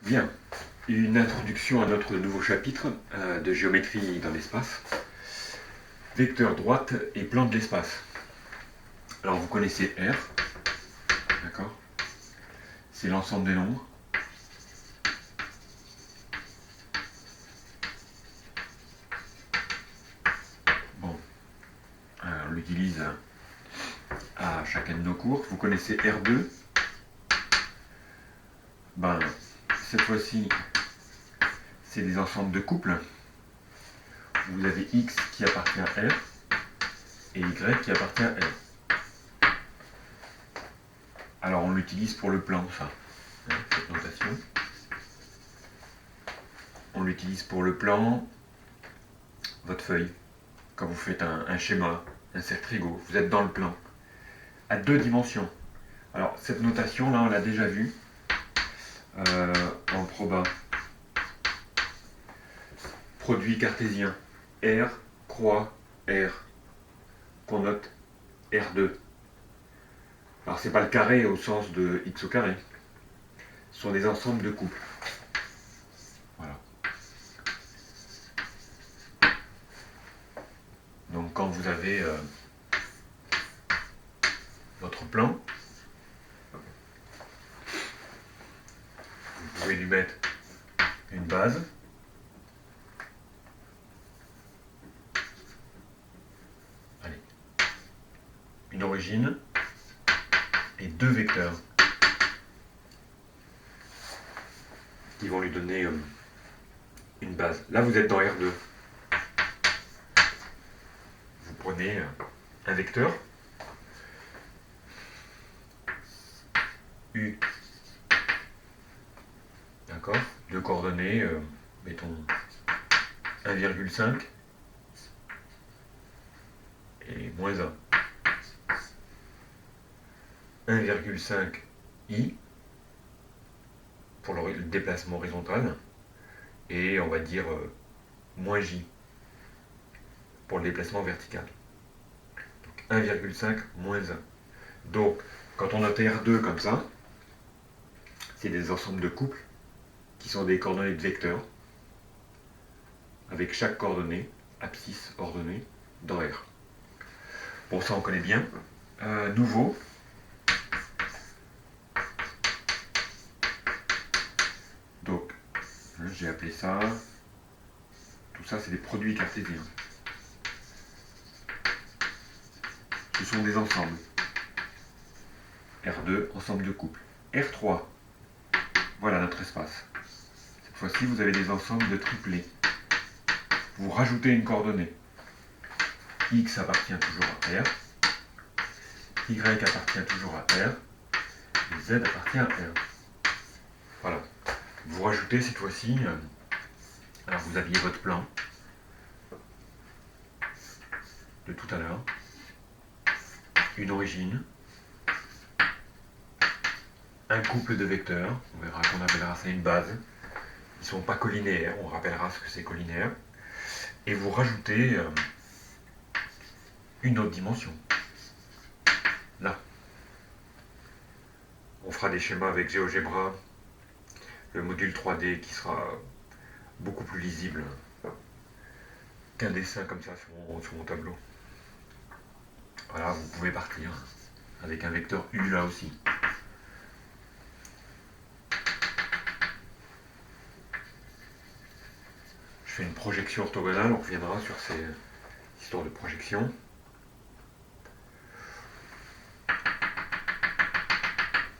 Bien, une introduction à notre nouveau chapitre de géométrie dans l'espace. Vecteur droite et plan de l'espace. Alors vous connaissez R, d'accord? C'est l'ensemble des nombres. Bon, on l'utilise à chacun de nos cours. Vous connaissez R2. Ben, cette fois-ci, c'est des ensembles de couples. Vous avez X qui appartient à R et Y qui appartient à R. Alors on l'utilise pour le plan, ça, cette notation. On l'utilise pour le plan, votre feuille, quand vous faites un schéma, un cercle trigo, vous êtes dans le plan, à 2 dimensions. Alors cette notation là, on l'a déjà vue en proba. Produit cartésien, R, croix, R, qu'on note R2. Alors c'est pas le carré au sens de x au carré, ce sont des ensembles de couples. Voilà. Donc quand vous avez votre plan, vous pouvez lui mettre une base, une origine et 2 vecteurs qui vont lui donner une base. Là vous êtes dans R2. Vous prenez un vecteur U, d'accord, de coordonnées, mettons 1,5 et moins 1. 1,5 I pour le déplacement horizontal et on va dire moins J pour le déplacement vertical. Donc 1,5 moins 1. Donc quand on note R2 comme ça, c'est des ensembles de couples qui sont des coordonnées de vecteurs avec chaque coordonnée, abscisse ordonnée, dans R. Bon, ça on connaît bien. Nouveau, donc j'ai appelé ça, tout ça c'est des produits cartésiens. Ce sont des ensembles. R2, ensemble de couples. R3, voilà notre espace. Cette fois-ci, vous avez des ensembles de triplés. Vous rajoutez une coordonnée. X appartient toujours à R, Y appartient toujours à R, et Z appartient à R. Voilà. Vous rajoutez cette fois-ci, alors vous aviez votre plan de tout à l'heure, une origine, un couple de vecteurs, on verra qu'on appellera ça une base. Ils ne sont pas collinaires, on rappellera ce que c'est collinaire. Et vous rajoutez une autre dimension. Là. On fera des schémas avec GeoGebra, le module 3D qui sera beaucoup plus lisible qu'un dessin comme ça sur mon tableau. Voilà, vous pouvez partir avec un vecteur U là aussi. Je fais une projection orthogonale, on reviendra sur ces histoires de projection.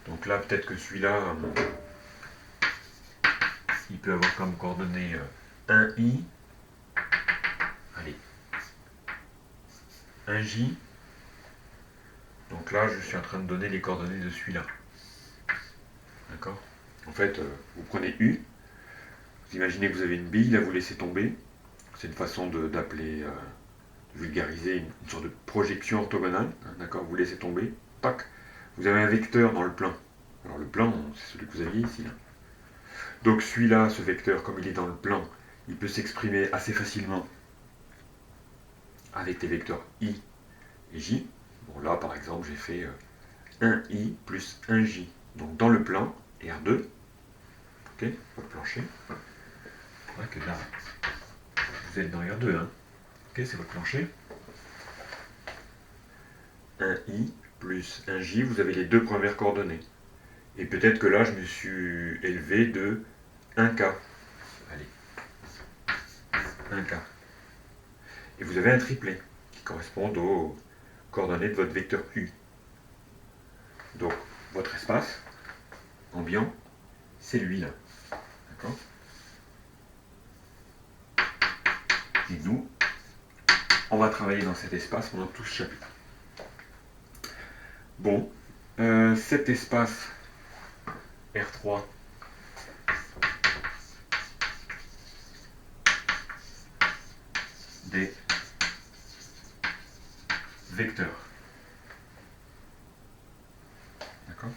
Donc là, peut-être que celui-là, il peut avoir comme coordonnée 1i, allez, 1j. Donc là, je suis en train de donner les coordonnées de celui-là. D'accord? En fait, vous prenez U, vous imaginez que vous avez une bille, là vous laissez tomber. C'est une façon d'appeler, de vulgariser une sorte de projection orthogonale. Hein, d'accord? Vous laissez tomber, tac, vous avez un vecteur dans le plan. Alors le plan, c'est celui que vous aviez ici. Là. Donc celui-là, ce vecteur, comme il est dans le plan, il peut s'exprimer assez facilement avec les vecteurs I et J. Bon là, par exemple, j'ai fait 1i plus 1j. Donc dans le plan, R2, Ok, votre plancher. Ouais, que là, vous êtes dans R2, hein. Ok, c'est votre plancher. Un I plus un J, vous avez les deux premières coordonnées. Et peut-être que là, je me suis élevé de 1K. Allez, 1K. Et vous avez un triplet qui correspond aux coordonnées de votre vecteur U. Donc, votre espace ambiant, c'est lui là. D'accord? Et nous, on va travailler dans cet espace pendant tout ce chapitre. Bon, cet espace R3 des vecteurs. D'accord?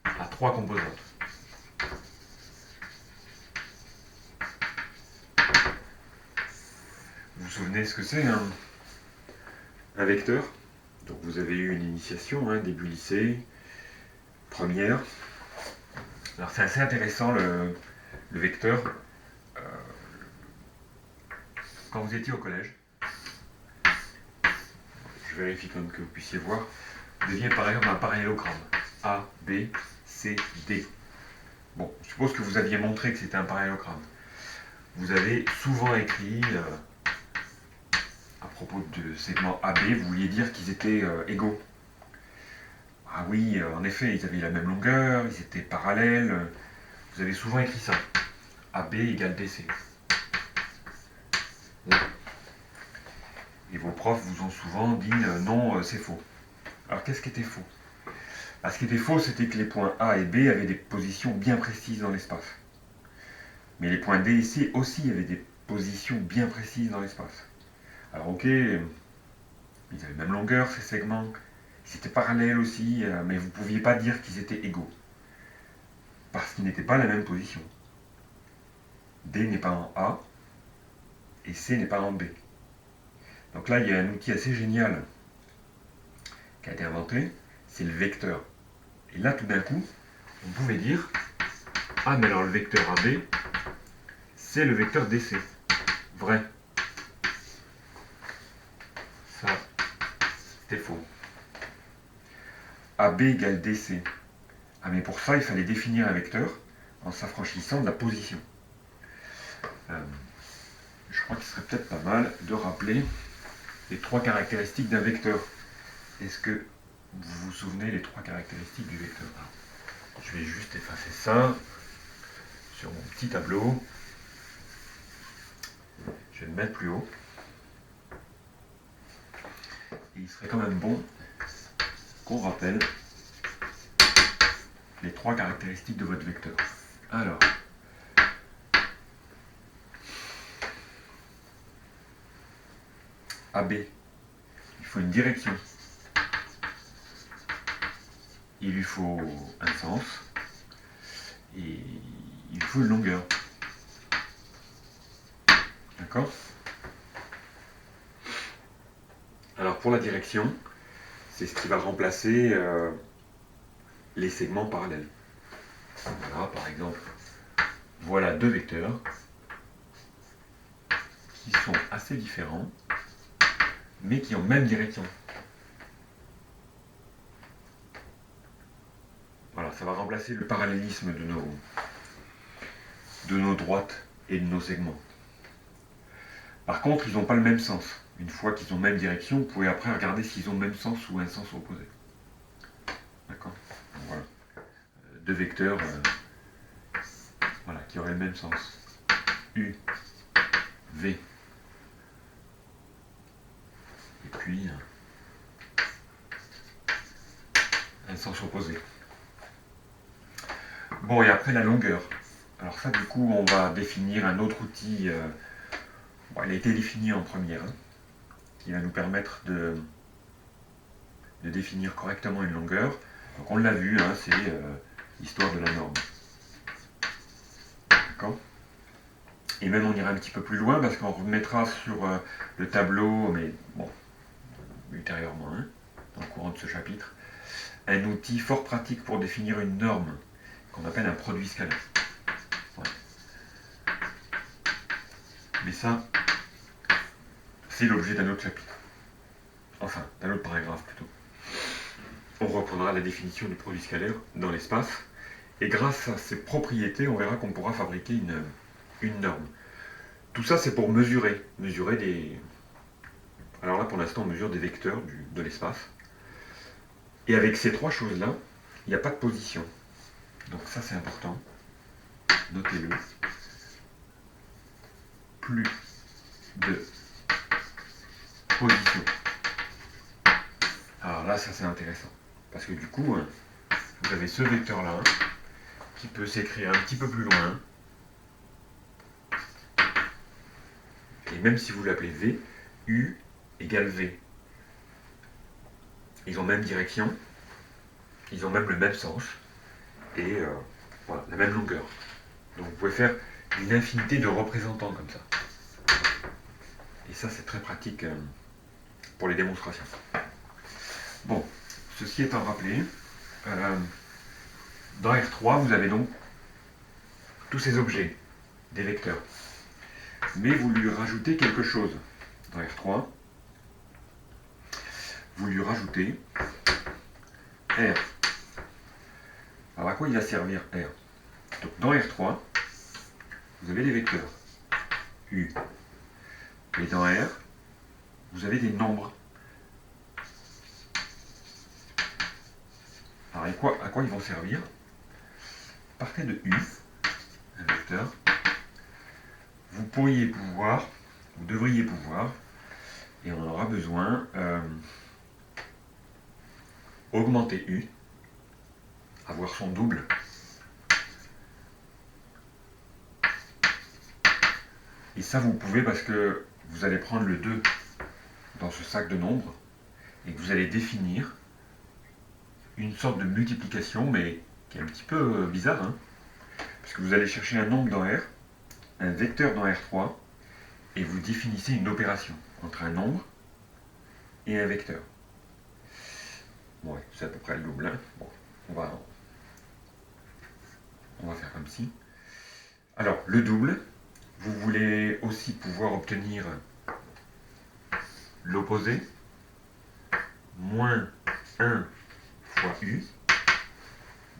A trois composantes. Vous vous souvenez ce que c'est un vecteur? Donc vous avez eu une initiation, hein, début lycée, première. Alors c'est assez intéressant le vecteur. Euh, quand vous étiez au collège, je vérifie quand même que vous puissiez voir, vous deviez par exemple un parallélogramme. A, B, C, D. Bon, je suppose que vous aviez montré que c'était un parallélogramme. Vous avez souvent écrit, à propos de segment AB, vous vouliez dire qu'ils étaient égaux. Ah oui, en effet, ils avaient la même longueur, ils étaient parallèles. Vous avez souvent écrit ça. AB égale DC. Et vos profs vous ont souvent dit non, c'est faux. Alors qu'est-ce qui était faux? Ce qui était faux, c'était que les points A et B avaient des positions bien précises dans l'espace. Mais les points D et C aussi avaient des positions bien précises dans l'espace. Alors ok, ils avaient la même longueur, ces segments, ils étaient parallèles aussi, mais vous ne pouviez pas dire qu'ils étaient égaux. Parce qu'ils n'étaient pas à la même position. D n'est pas en A, et C n'est pas en B. Donc là, il y a un outil assez génial qui a été inventé, c'est le vecteur. Et là, tout d'un coup, on pouvait dire, ah mais alors le vecteur AB, c'est le vecteur DC. Vrai. Ça, c'était faux. AB égale DC. Ah mais pour ça, il fallait définir un vecteur en s'affranchissant de la position. Je crois qu'il serait peut-être pas mal de rappeler les trois caractéristiques d'un vecteur. Est-ce que vous vous souvenez les trois caractéristiques du vecteur? Je vais juste effacer ça sur mon petit tableau. Je vais le mettre plus haut. Et il serait quand même bon qu'on rappelle les trois caractéristiques de votre vecteur. Alors, AB, il faut une direction. Il lui faut un sens. Et il faut une longueur. D'accord? Alors pour la direction, c'est ce qui va remplacer les segments parallèles. Voilà, par exemple, voilà deux vecteurs qui sont assez différents, mais qui ont même direction. Voilà, ça va remplacer le parallélisme de nos droites et de nos segments. Par contre, ils n'ont pas le même sens. Une fois qu'ils ont même direction, vous pouvez après regarder s'ils ont le même sens ou un sens opposé. D'accord? Voilà. Deux vecteurs voilà, qui auraient le même sens. U, V. Et puis un sens opposé. Bon, et après la longueur. Alors ça, du coup, on va définir un autre outil. Bon, il a été défini en première, hein, qui va nous permettre de définir correctement une longueur. Donc on l'a vu, hein, c'est l'histoire de la norme. D'accord? Et même on ira un petit peu plus loin parce qu'on remettra sur le tableau, mais bon, ultérieurement, hein, dans le courant de ce chapitre, un outil fort pratique pour définir une norme qu'on appelle un produit scalaire. Mais ça, c'est l'objet d'un autre chapitre. Enfin, d'un autre paragraphe plutôt. On reprendra la définition du produit scalaire dans l'espace. Et grâce à ces propriétés, on verra qu'on pourra fabriquer une norme. Tout ça, c'est pour mesurer des... Alors là, pour l'instant, on mesure des vecteurs de l'espace. Et avec ces trois choses-là, il n'y a pas de position. Donc ça, c'est important. Notez-le. Plus de position. Alors là, ça, c'est intéressant. Parce que du coup, vous avez ce vecteur-là qui peut s'écrire un petit peu plus loin. Et même si vous l'appelez V, U égale V. Ils ont même direction, ils ont même le même sens, et voilà, la même longueur. Donc vous pouvez faire une infinité de représentants comme ça. Et ça, c'est très pratique pour les démonstrations. Bon, ceci étant rappelé, dans R3, vous avez donc tous ces objets, des vecteurs. Mais vous lui rajoutez quelque chose dans R3. Vous lui rajoutez R. Alors à quoi il va servir R? Donc dans R3, vous avez des vecteurs U. Et dans R, vous avez des nombres. Alors à quoi ils vont servir? Partez de U, un vecteur. Vous devriez pouvoir, et on en aura besoin, augmenter U, avoir son double. Et ça, vous pouvez parce que vous allez prendre le 2 dans ce sac de nombres et que vous allez définir une sorte de multiplication, mais qui est un petit peu bizarre, hein, parce que vous allez chercher un nombre dans R, un vecteur dans R3, et vous définissez une opération entre un nombre et un vecteur. Bon, ouais, c'est à peu près le double. Hein. Bon, on va faire comme ci. Alors, le double, vous voulez aussi pouvoir obtenir l'opposé, moins 1 fois U,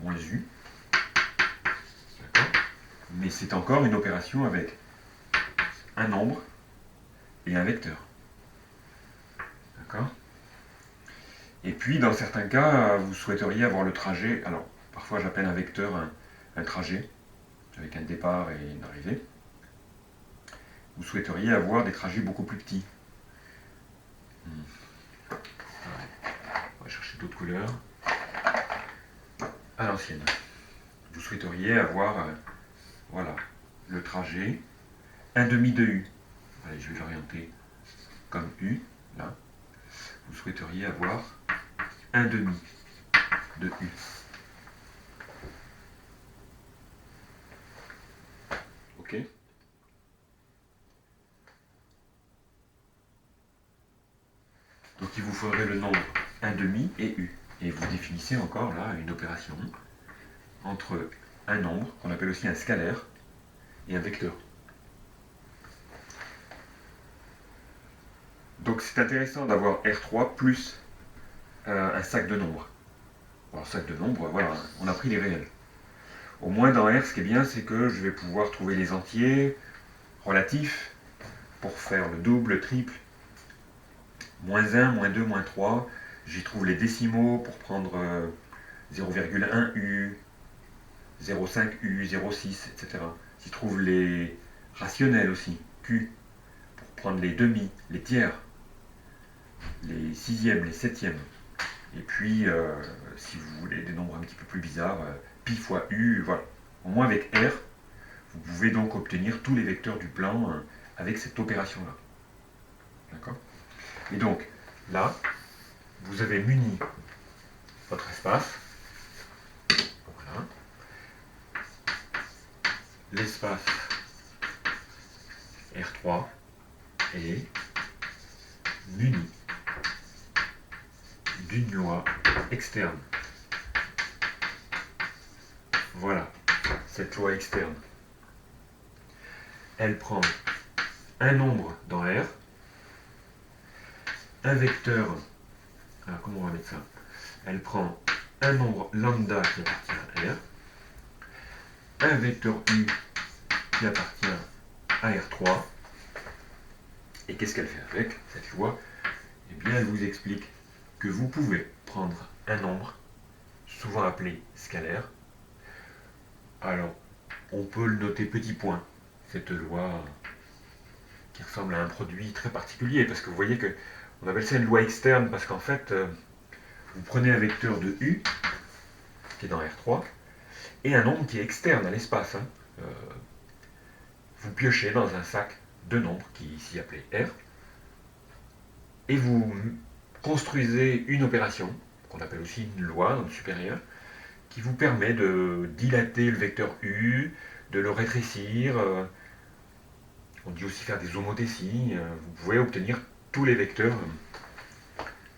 moins U. D'accord? Mais c'est encore une opération avec un nombre et un vecteur. D'accord? Et puis, dans certains cas, vous souhaiteriez avoir le trajet. Alors, parfois j'appelle un vecteur un trajet, avec un départ et une arrivée. Vous souhaiteriez avoir des trajets beaucoup plus petits. On va chercher d'autres couleurs. À l'ancienne. Vous souhaiteriez avoir, voilà, le trajet, un demi de U. Allez, je vais l'orienter comme U, là. Vous souhaiteriez avoir un demi de U. Ok? Donc il vous faudrait le nombre 1 demi et U. Et vous définissez encore là une opération entre un nombre, qu'on appelle aussi un scalaire, et un vecteur. Donc c'est intéressant d'avoir R3 plus un sac de nombres. Alors sac de nombres, voilà, on a pris les réels. Au moins dans R, ce qui est bien, c'est que je vais pouvoir trouver les entiers relatifs pour faire le double, le triple, moins 1, moins 2, moins 3. J'y trouve les décimaux pour prendre 0,1 U, 0,5 U, 0,6, etc. J'y trouve les rationnels aussi, Q, pour prendre les demi, les tiers, les sixièmes, les septièmes. Et puis, si vous voulez des nombres un petit peu plus bizarres, pi fois U, voilà. Au moins avec R, vous pouvez donc obtenir tous les vecteurs du plan avec cette opération-là. D'accord? Et donc, là, vous avez muni votre espace. Voilà. L'espace R3 est muni d'une loi externe. Voilà, cette loi externe. Elle prend un nombre dans R, un vecteur, alors comment on va mettre ça? Elle prend un nombre lambda qui appartient à R, un vecteur U qui appartient à R3, et qu'est-ce qu'elle fait avec cette loi? Eh bien, elle vous explique que vous pouvez prendre un nombre, souvent appelé scalaire. Alors, on peut le noter petit point, cette loi qui ressemble à un produit très particulier, parce que vous voyez que on appelle ça une loi externe, parce qu'en fait, vous prenez un vecteur de U, qui est dans R3, et un nombre qui est externe à l'espace. Vous piochez dans un sac de nombres, qui est ici appelé R, et vous construisez une opération, qu'on appelle aussi une loi dans le supérieur, qui vous permet de dilater le vecteur U, de le rétrécir. On dit aussi faire des homothéties. Vous pouvez obtenir tous les vecteurs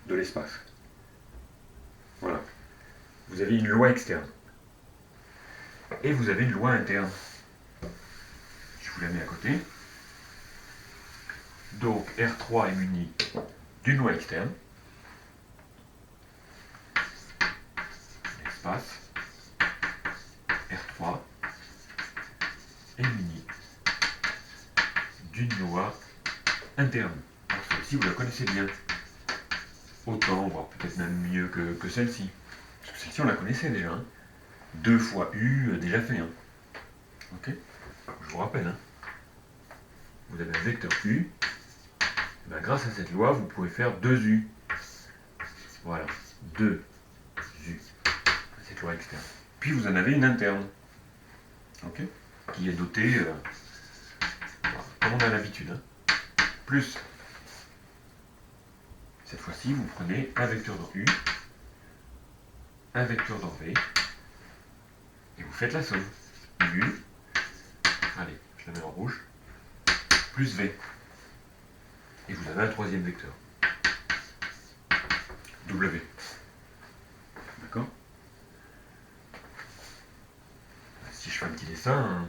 de l'espace. Voilà. Vous avez une loi externe. Et vous avez une loi interne. Je vous la mets à côté. Donc R3 est muni d'une loi externe. L'espace R3 est muni d'une loi interne. Alors celle-ci, vous la connaissez bien. Autant, voire peut-être même mieux que celle-ci. Parce que celle-ci, on la connaissait déjà. 2 fois U, déjà fait. Ok? Je vous rappelle. Vous avez un vecteur U. Et bien, grâce à cette loi, vous pouvez faire 2U. Voilà. 2U. Cette loi externe. Puis vous en avez une interne. Ok? Qui est dotée, comme on a l'habitude. Plus. Cette fois-ci, vous prenez un vecteur dans U, un vecteur dans V, et vous faites la somme. U, allez, je la mets en rouge, plus V. Et vous avez un troisième vecteur. W. D'accord? Si je fais un petit dessin,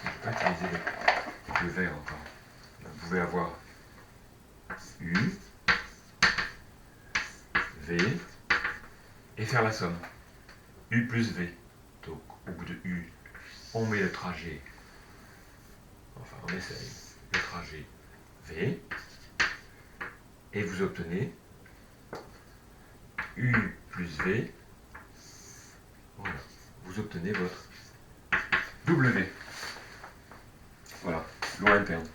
je ne vais pas utiliser le vert encore. Vous pouvez avoir U, V, et faire la somme. U plus V. Donc, au bout de U, on met le trajet, enfin on essaye, le trajet V, et vous obtenez U plus V, voilà, vous obtenez votre W. Voilà, loi interne.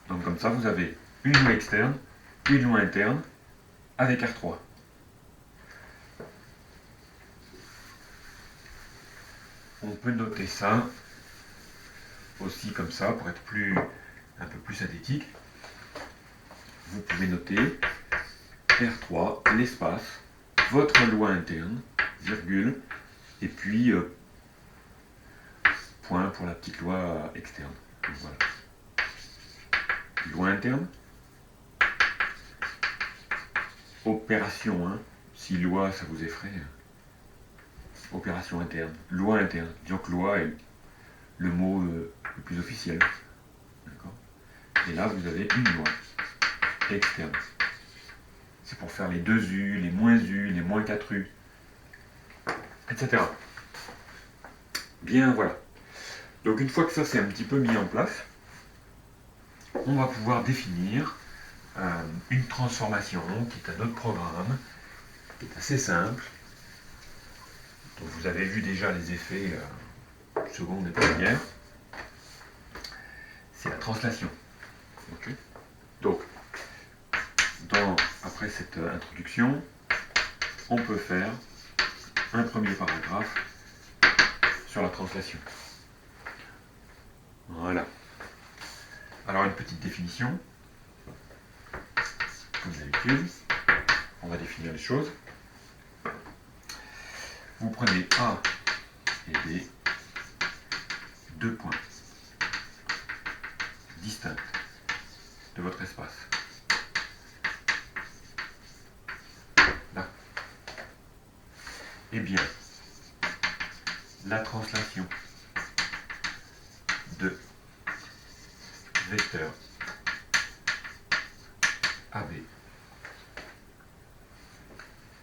Donc comme ça, vous avez une loi externe, une loi interne, avec R3. On peut noter ça aussi comme ça, pour être un peu plus synthétique. Vous pouvez noter R3, l'espace, votre loi interne, virgule, et puis point pour la petite loi externe. Donc, voilà. Loi interne. Opération, si loi ça vous effraie. Opération interne. Loi interne. Disons que loi est le mot le plus officiel. D'accord? Et là, vous avez une loi externe. C'est pour faire les 2U, les moins U, les moins 4U, etc. Bien, voilà. Donc une fois que ça c'est un petit peu mis en place, on va pouvoir définir une transformation qui est un autre programme, qui est assez simple. Donc vous avez vu déjà les effets seconde et première. C'est la translation. Okay. Donc, après cette introduction, on peut faire un premier paragraphe sur la translation. Voilà. Alors une petite définition. Comme d'habitude, on va définir les choses. Vous prenez A et B, 2 points distincts de votre espace. Là. Eh bien, la translation de vecteur AB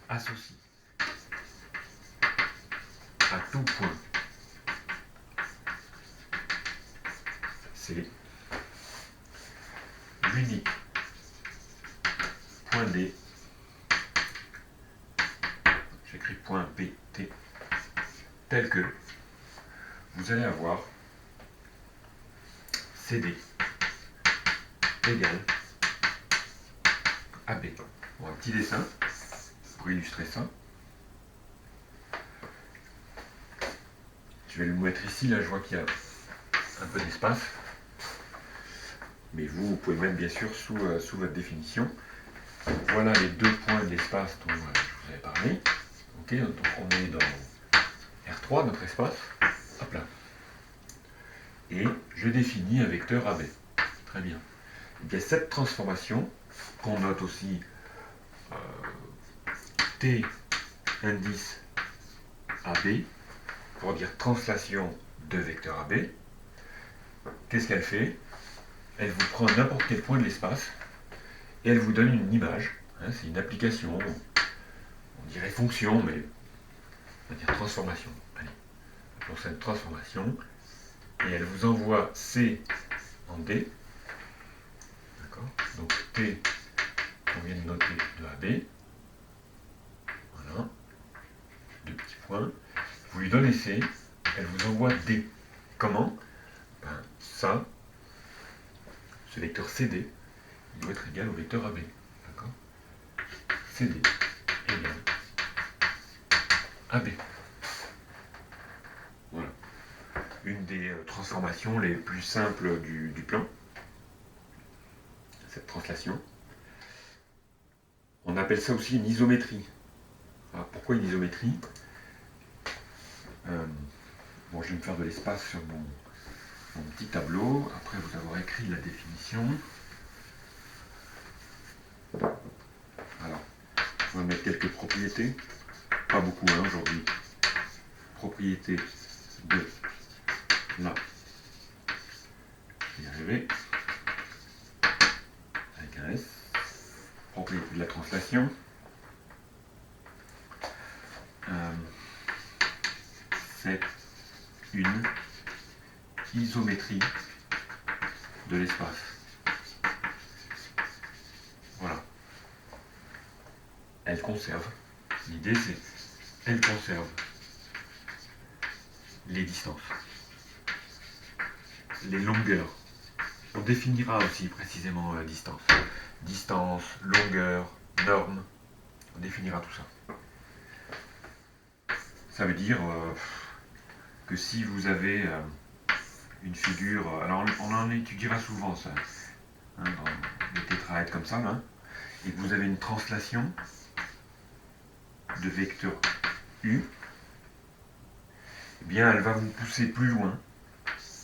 associe à tout point C l'unique point D, j'écris point PT, tel que vous allez avoir CD égale AB. Bon, un petit dessin pour illustrer ça. Je vais le mettre ici, là je vois qu'il y a un peu d'espace. Mais vous pouvez le mettre bien sûr sous votre définition. Voilà les deux points d'espace dont je vous avais parlé. Ok, donc on est dans R3, notre espace. Hop là. Et je définis un vecteur AB. Très bien. Et bien cette transformation, qu'on note aussi T indice AB, pour dire translation de vecteur AB, qu'est-ce qu'elle fait? Elle vous prend n'importe quel point de l'espace et elle vous donne une image. Hein, c'est une application, on dirait fonction, mais on va dire transformation. Allez, appelons ça une transformation. Et elle vous envoie C en D. D'accord? Donc T qu'on vient de noter de AB. Voilà. Deux petits points. Vous lui donnez C, elle vous envoie D. Comment? Ben, ça, ce vecteur CD, il doit être égal au vecteur AB. D'accord? CD égale AB. Voilà. Une des transformations les plus simples du plan. Cette translation. On appelle ça aussi une isométrie. Alors, pourquoi une isométrie? Bon, je vais me faire de l'espace sur mon petit tableau, après vous avoir écrit la définition. Alors, on va mettre quelques propriétés. Pas beaucoup hein, aujourd'hui. Propriété de la. Je vais y arriver. Avec un S. Propriété de la translation. C'est une isométrie de l'espace. Voilà. Elle conserve. L'idée c'est elle conserve les distances, les longueurs. On définira aussi précisément la distance. Distance, longueur, norme. On définira tout ça. Ça veut dire que si vous avez une figure, alors on en étudiera souvent ça, hein, dans des tétraèdres comme ça, hein, et que vous avez une translation de vecteur U, eh bien elle va vous pousser plus loin.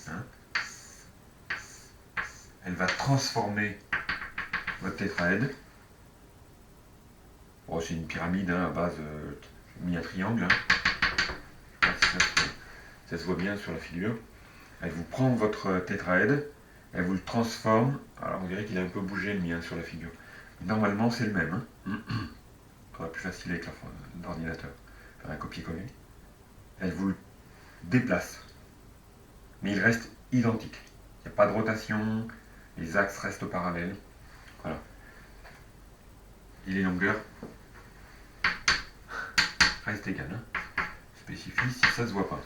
Hein. Elle va transformer votre tétraèdre. Bon, c'est une pyramide hein, à base mis un triangle. Hein. Ça se voit bien sur la figure. Elle vous prend votre tétraèdre, elle vous le transforme. Alors on dirait qu'il a un peu bougé le mien sur la figure. Normalement c'est le même. Hein. Ça sera plus facile avec l'ordinateur. Faire un copier-coller. Elle vous le déplace. Mais il reste identique. Il n'y a pas de rotation, les axes restent parallèles. Voilà. Et les longueurs restent égales. Hein. Spécifie si ça ne se voit pas.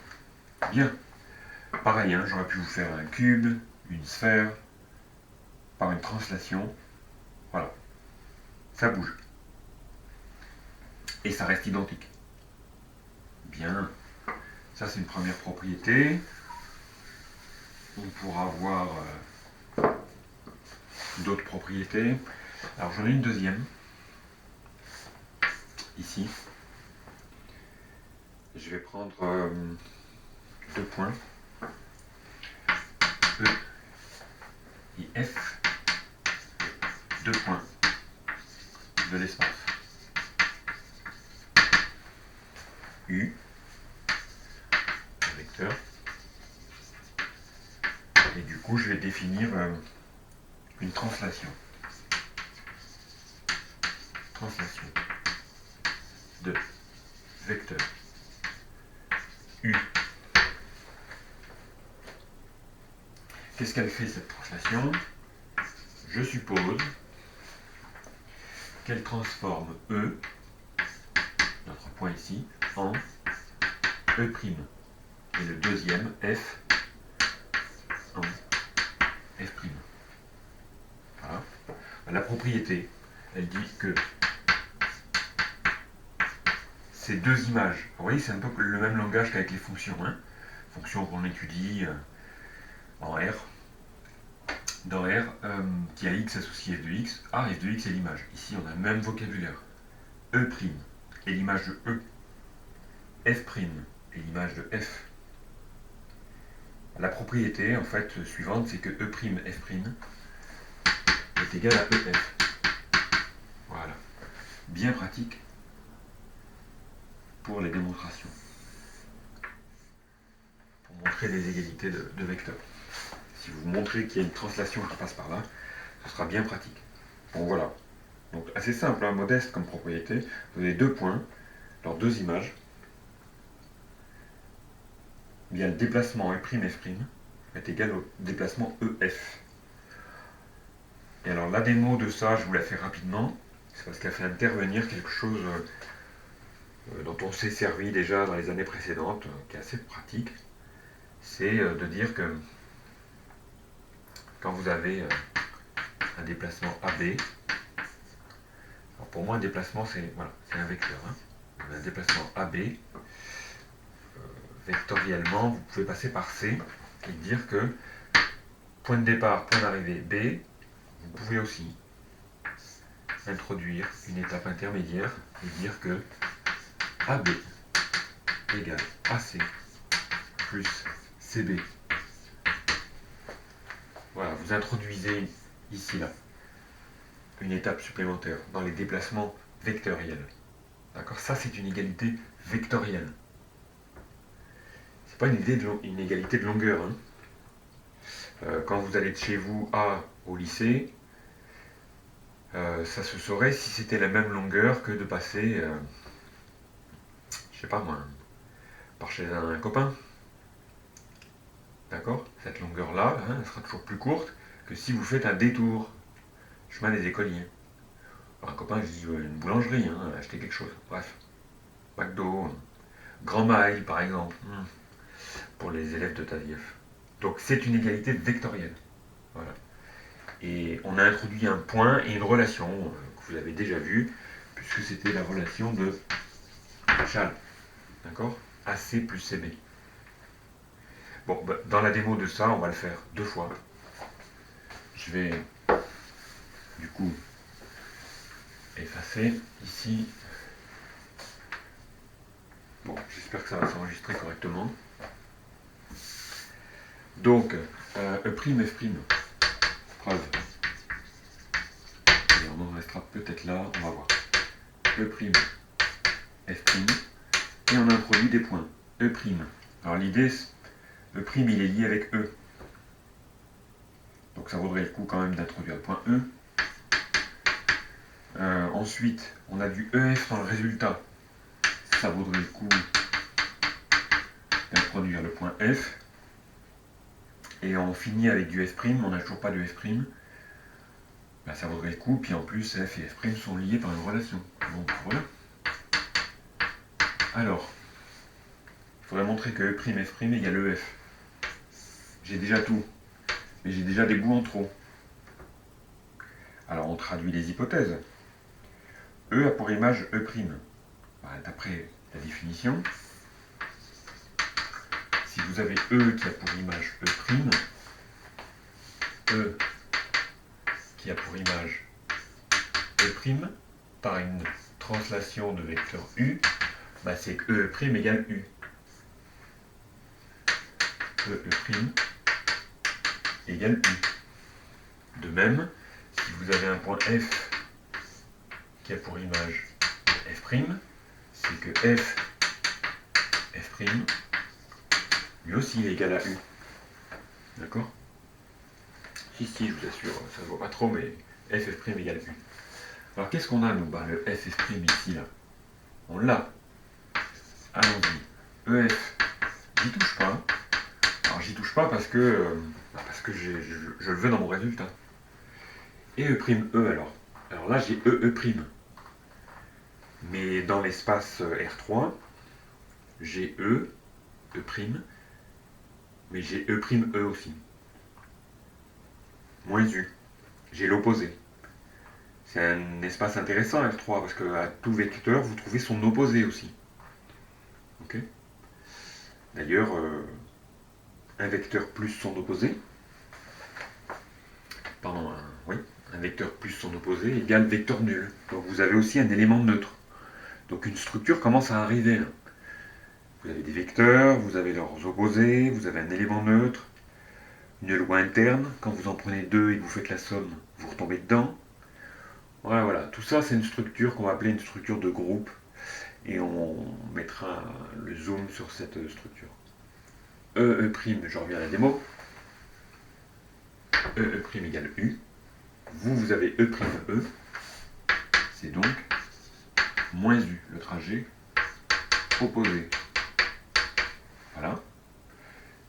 Bien. Pareil, hein, j'aurais pu vous faire un cube, une sphère, par une translation. Voilà. Ça bouge. Et ça reste identique. Bien. Ça, c'est une première propriété. On pourra voir d'autres propriétés. Alors, j'en ai une deuxième. Ici. Je vais prendre deux points. E et F. Deux points de l'espace. U. Un vecteur. Et du coup, je vais définir une translation de vecteur U. Qu'est-ce qu'elle fait cette translation? Je suppose qu'elle transforme E, notre point ici, en E', et le deuxième, F, en F'. Voilà. La propriété, elle dit que ces deux images, vous voyez, c'est un peu le même langage qu'avec les fonctions, hein, fonctions qu'on étudie en R. Dans R, qui a x associé f de x, f de x est l'image. Ici, on a le même vocabulaire. E' est l'image de E. F' est l'image de F. La propriété, en fait, suivante, c'est que E', F' est égal à EF. Voilà. Bien pratique pour les démonstrations. Pour montrer les égalités de vecteurs. Si vous montrez qu'il y a une translation qui passe par là, ce sera bien pratique. Bon, voilà. Donc, assez simple, hein, modeste comme propriété. Vous avez deux points, leurs deux images. Bien, le déplacement E', F' est égal au déplacement EF. Et alors, la démo de ça, je vous la fais rapidement. C'est parce qu'elle fait intervenir quelque chose dont on s'est servi déjà dans les années précédentes, qui est assez pratique. C'est de dire que quand vous avez un déplacement AB, alors pour moi un déplacement c'est voilà, un vecteur. Hein. Un déplacement AB, vectoriellement, vous pouvez passer par C et dire que point de départ, point d'arrivée B, vous pouvez aussi introduire une étape intermédiaire et dire que AB égale AC plus CB. Voilà, vous introduisez ici là une étape supplémentaire dans les déplacements vectoriels. D'accord? Ça, c'est une égalité vectorielle. C'est pas une égalité de longueur. Hein. Quand vous allez de chez vous à au lycée, ça se saurait si c'était la même longueur que de passer, je sais pas moi, par chez un copain. D'accord? Cette longueur-là, hein, elle sera toujours plus courte que si vous faites un détour, chemin des écoliers. Alors, un copain, je dis une boulangerie, hein, acheter quelque chose. Bref, McDo, Grand Mail par exemple, pour les élèves de TASIF. Donc c'est une égalité vectorielle. Voilà. Et on a introduit un point et une relation que vous avez déjà vue, puisque c'était la relation de Chal. D'accord? AC plus CB. Bon, bah, dans la démo de ça, on va le faire deux fois. Je vais, du coup, effacer ici. Bon, j'espère que ça va s'enregistrer correctement. Donc, E', F', preuve. Et on en restera peut-être là, on va voir. E', F', et on introduit des points. E'. Alors l'idée, E', il est lié avec E. Donc ça vaudrait le coup quand même d'introduire le point E. Ensuite, on a du EF dans le résultat. Ça vaudrait le coup d'introduire le point F. Et on finit avec du F', on n'a toujours pas de F'. Ben, ça vaudrait le coup, puis en plus F et F' sont liés par une relation. Donc voilà. Alors, il faudrait montrer que E', F' égale EF. J'ai déjà tout, mais j'ai déjà des bouts en trop. Alors on traduit les hypothèses. E a pour image E'. Ben, d'après la définition, si vous avez E qui a pour image E', E qui a pour image E' par une translation de vecteur U, bah c'est que E' égale U. E' égale U. De même, si vous avez un point F qui a pour image F', c'est que F', lui aussi est égal à U. D'accord? Si, je vous assure, ça ne vaut pas trop, mais f' égale U. Alors qu'est-ce qu'on a, nous? Le f' ici, là. On l'a. Allons-y. EF, j'y touche pas. Alors j'y touche pas parce que je le veux dans mon résultat. Et E', alors. Alors là, j'ai E'. Mais dans l'espace R3, j'ai E', mais j'ai E' aussi. Moins U. J'ai l'opposé. C'est un espace intéressant R3 parce qu'à tout vecteur, vous trouvez son opposé aussi. Ok. D'ailleurs, un vecteur plus son opposé, pardon, un vecteur plus son opposé égale vecteur nul. Donc vous avez aussi un élément neutre. Donc une structure commence à arriver là. Vous avez des vecteurs, vous avez leurs opposés, vous avez un élément neutre, une loi interne. Quand vous en prenez deux et que vous faites la somme, vous retombez dedans. Voilà. Tout ça, c'est une structure qu'on va appeler une structure de groupe. Et on mettra le zoom sur cette structure. E', je reviens à la démo. E' égale U. Vous avez E', c'est donc moins U, le trajet opposé. Voilà.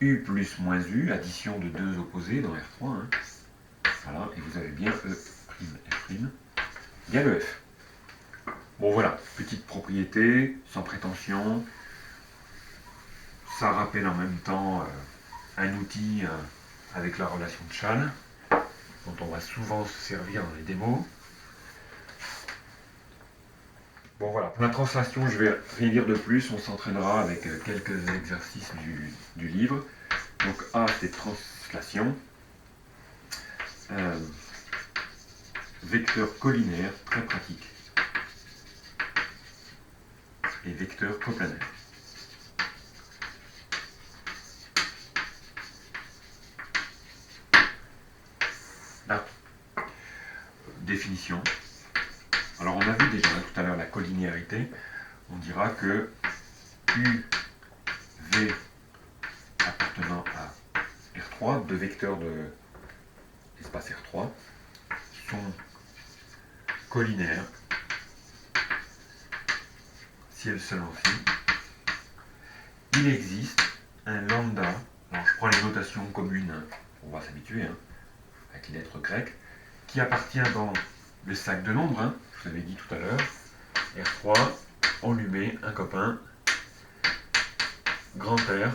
U plus moins U, addition de deux opposés dans R3. Voilà, et vous avez bien E', F' égale EF. Bon voilà, petite propriété, sans prétention. Ça rappelle en même temps un outil avec la relation de Chasles, dont on va souvent se servir dans les démos. Bon voilà, pour la translation, je vais rien dire de plus, on s'entraînera avec quelques exercices du livre. Donc A, c'est translation. Vecteur collinaire, très pratique. Et vecteur coplanaire. Là, définition. Alors on a vu déjà tout à l'heure la collinéarité. On dira que UV appartenant à R3, deux vecteurs de l'espace R3, sont collinaires si elles se lancent. Il existe un lambda, alors je prends les notations communes, on va s'habituer, avec les lettres grecques, qui appartient dans le sac de nombres, je vous avais dit tout à l'heure, R3, on lui met un copain, grand R,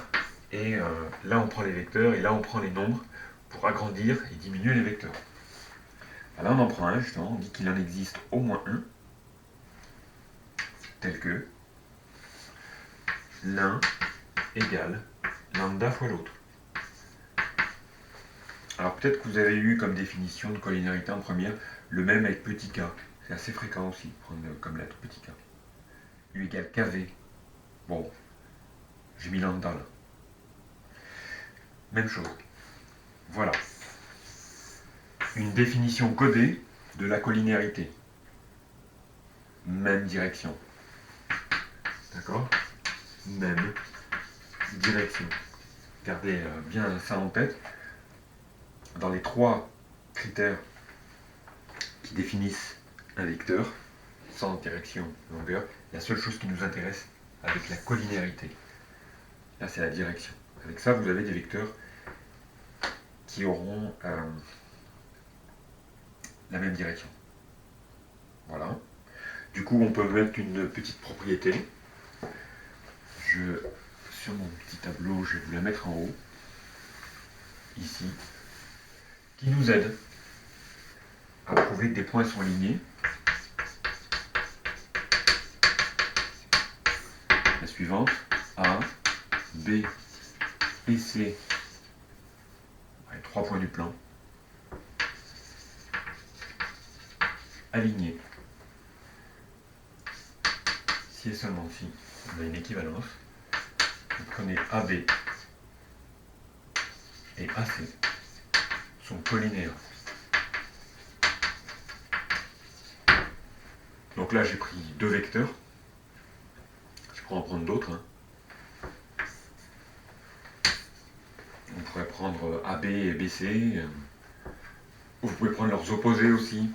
et là on prend les vecteurs, et là on prend les nombres pour agrandir et diminuer les vecteurs. Là on en prend un, justement, on dit qu'il en existe au moins un, tel que l'un égale lambda fois l'autre. Alors peut-être que vous avez eu comme définition de collinéarité en première le même avec petit k. C'est assez fréquent aussi, prendre comme lettre petit k. U égale kv. Bon, j'ai mis lambda là. Même chose. Voilà. Une définition codée de la collinéarité. Même direction. D'accord? Même direction. Gardez bien ça en tête. Dans les trois critères qui définissent un vecteur, sens, direction, longueur, la seule chose qui nous intéresse avec la collinéarité, là c'est la direction. Avec ça, vous avez des vecteurs qui auront la même direction. Voilà. Du coup, on peut mettre une petite propriété. Sur mon petit tableau, je vais vous la mettre en haut, ici, qui nous aide à prouver que des points sont alignés. La suivante, A, B et C, les trois points du plan, alignés. Si et seulement si on a une équivalence, vous prenez AB et AC sont collinéaires. Donc là, j'ai pris deux vecteurs. Je pourrais en prendre d'autres. On pourrait prendre AB et BC. Vous pouvez prendre leurs opposés aussi,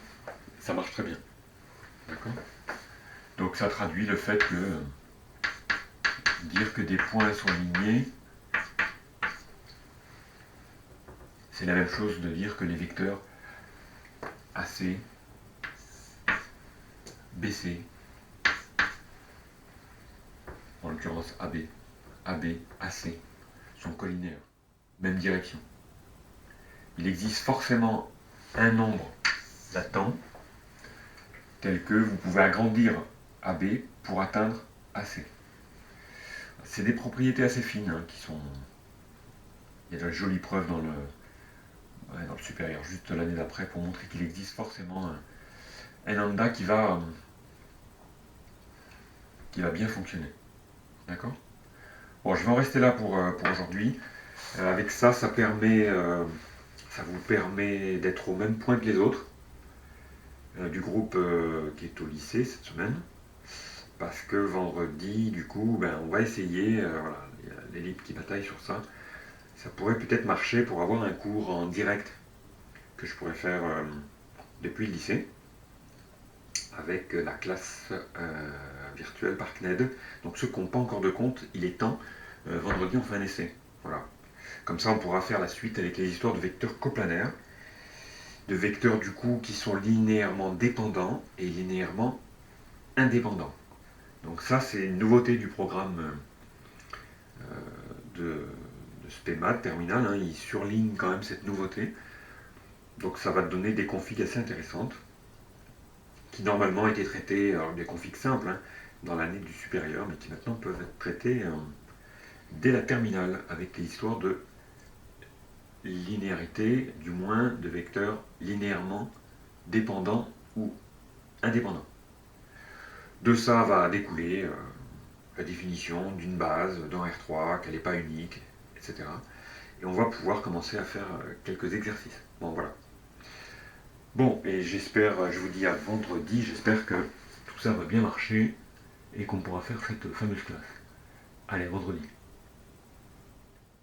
ça marche très bien. D'accord? Donc ça traduit le fait que dire que des points sont alignés, c'est la même chose de dire que les vecteurs AC, BC, en l'occurrence AB, AB, AC, sont collinaires, même direction. Il existe forcément un nombre latent tel que vous pouvez agrandir AB pour atteindre AC. C'est des propriétés assez fines hein, qui sont... Il y a de jolies preuves dans le supérieur, juste l'année d'après, pour montrer qu'il existe forcément un lambda qui va bien fonctionner. D'accord? Bon, je vais en rester là pour aujourd'hui. Avec ça, ça vous permet d'être au même point que les autres du groupe qui est au lycée cette semaine. Parce que vendredi, du coup, on va essayer, voilà, il y a l'élite qui bataille sur ça. Ça pourrait peut-être marcher pour avoir un cours en direct que je pourrais faire depuis le lycée avec la classe virtuelle par CNED. Donc ceux qui n'ont pas encore de compte, il est temps. Vendredi, on fait un essai. Voilà. Comme ça, on pourra faire la suite avec les histoires de vecteurs coplanaires, de vecteurs du coup qui sont linéairement dépendants et linéairement indépendants. Donc ça, c'est une nouveauté du programme de SPEMAT terminal. Hein. Il surligne quand même cette nouveauté. Donc ça va te donner des configs assez intéressantes qui normalement étaient traitées, alors des configs simples, hein, dans l'année du supérieur, mais qui maintenant peuvent être traitées dès la terminale avec les histoires de linéarité, du moins de vecteurs linéairement dépendants ou indépendants. De ça va découler la définition d'une base dans R3, qu'elle n'est pas unique, etc. Et on va pouvoir commencer à faire quelques exercices. Bon, voilà. Bon, et j'espère, je vous dis à vendredi, j'espère que tout ça va bien marcher et qu'on pourra faire cette fameuse classe. Allez, vendredi.